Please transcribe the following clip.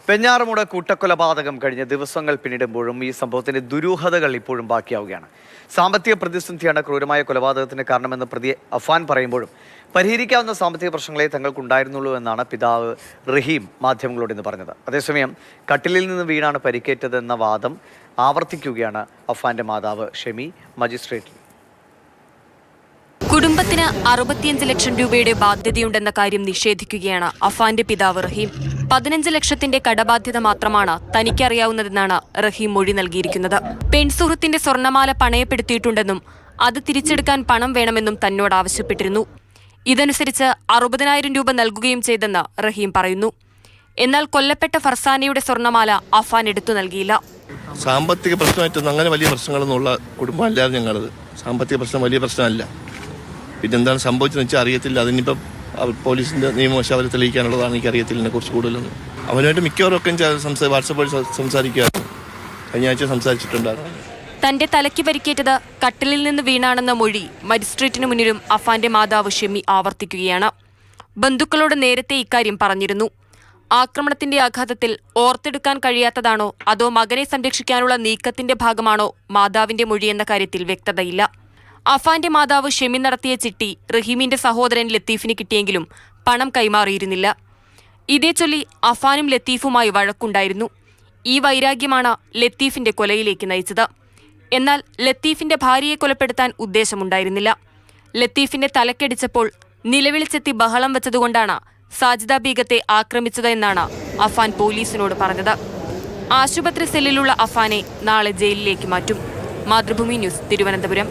വെഞ്ഞാറമൂട് കൂട്ടക്കൊലപാതകം കഴിഞ്ഞ ദിവസങ്ങൾ പിന്നിടുമ്പോഴും ഈ സംഭവത്തിന്റെ ദുരൂഹതകൾ ഇപ്പോഴും ബാക്കിയാവുകയാണ്. സാമ്പത്തിക പ്രതിസന്ധിയാണ് ക്രൂരമായ കൊലപാതകത്തിന് കാരണമെന്ന് പ്രതി അഫാൻ പറയുമ്പോഴും പരിഹരിക്കാവുന്ന സാമ്പത്തിക പ്രശ്നങ്ങളെ തങ്ങൾക്കുണ്ടായിരുന്നുള്ളൂ എന്നാണ് പിതാവ് റഹീം മാധ്യമങ്ങളോട് ഇന്ന് പറഞ്ഞത്. അതേസമയം കട്ടിലിൽ നിന്ന് വീണാണ് പരിക്കേറ്റതെന്ന വാദം ആവർത്തിക്കുകയാണ് അഫാന്റെ മാതാവ് ഷെമി മജിസ്ട്രേറ്റിൽ. കുടുംബത്തിന് 65 ലക്ഷം രൂപയുടെ ബാധ്യതയുണ്ടെന്ന കാര്യം നിഷേധിക്കുകയാണ് അഫാന്റെ പിതാവ് റഹീം. 15 ലക്ഷത്തിന്റെ കടബാധ്യത മാത്രമാണ് തനിക്കറിയാവുന്നതെന്നാണ് റഹീം മൊഴി നൽകിയിരിക്കുന്നത്. പെൺസുഹൃത്തിന്റെ സ്വർണ്ണമാല പണയപ്പെടുത്തിയിട്ടുണ്ടെന്നും അത് തിരിച്ചെടുക്കാൻ പണം വേണമെന്നും തന്നോട് ആവശ്യപ്പെട്ടിരുന്നു. ഇതനുസരിച്ച് 60,000 രൂപ നൽകുകയും ചെയ്തെന്ന് റഹീം പറയുന്നു. എന്നാൽ കൊല്ലപ്പെട്ട ഫർസാനയുടെ സ്വർണ്ണമാല അഫാൻ എടുത്തു നൽകിയില്ല. സാമ്പത്തിക പ്രശ്നമായിട്ടൊന്നും അങ്ങനെ വലിയ പ്രശ്നങ്ങളൊന്നുമുള്ള കുടുംബമല്ലാതെ ഞങ്ങളത്. സാമ്പത്തിക പ്രശ്നം വലിയ പ്രശ്നമല്ല. പിന്നെ എന്താണ് സംഭവിച്ചതെന്ന് വെച്ചാൽ അറിയത്തില്ല. അതിനിപ്പം പോലീസിന്റെ നിയമവശം അവർ തെളിയിക്കാനുള്ളതാണ്. എനിക്കറിയത്തില്ല ഇതിനെക്കുറിച്ച് കൂടുതലൊന്നും. അവനുമായിട്ട് മിക്കവാറൊക്കെ വാട്സപ്പ് വഴി സംസാരിക്കുകയാണ്. കഴിഞ്ഞ ആഴ്ച സംസാരിച്ചിട്ടുണ്ടായിരുന്നു. തന്റെ തലയ്ക്ക് പരിക്കേറ്റത് കട്ടിലിൽ നിന്ന് വീണാണെന്ന മൊഴി മജിസ്ട്രേറ്റിന് മുന്നിലും അഫാന്റെ മാതാവ് ഷെമി ആവർത്തിക്കുകയാണ്. ബന്ധുക്കളോട് നേരത്തെ ഇക്കാര്യം പറഞ്ഞിരുന്നു. ആക്രമണത്തിന്റെ ആഘാതത്തിൽ ഓർത്തെടുക്കാൻ കഴിയാത്തതാണോ അതോ മകനെ സംരക്ഷിക്കാനുള്ള നീക്കത്തിന്റെ ഭാഗമാണോ മാതാവിന്റെ മൊഴിയെന്ന കാര്യത്തിൽ വ്യക്തതയില്ല. അഫാന്റെ മാതാവ് ഷെമി നടത്തിയ ചിട്ടി റഹീമിന്റെ സഹോദരൻ ലത്തീഫിന് കിട്ടിയെങ്കിലും പണം കൈമാറിയിരുന്നില്ല. ഇതേ ചൊല്ലി അഫാനും ലത്തീഫുമായി വഴക്കുണ്ടായിരുന്നു. ഈ വൈരാഗ്യമാണ് ലത്തീഫിന്റെ കൊലയിലേക്ക് നയിച്ചത്. എന്നാൽ ലത്തീഫിന്റെ ഭാര്യയെ കൊലപ്പെടുത്താൻ ഉദ്ദേശമുണ്ടായിരുന്നില്ല. ലത്തീഫിന്റെ തലക്കടിച്ചപ്പോൾ നിലവിളിച്ചെത്തി ബഹളം വെച്ചതുകൊണ്ടാണ് സാജിദ ബീഗത്തെ ആക്രമിച്ചത് എന്നാണ് അഫാൻ പോലീസിനോട് പറഞ്ഞത്. ആശുപത്രി സെല്ലിലുള്ള അഫാനെ നാളെ ജയിലിലേക്ക് മാറ്റും. മാതൃഭൂമി ന്യൂസ്, തിരുവനന്തപുരം.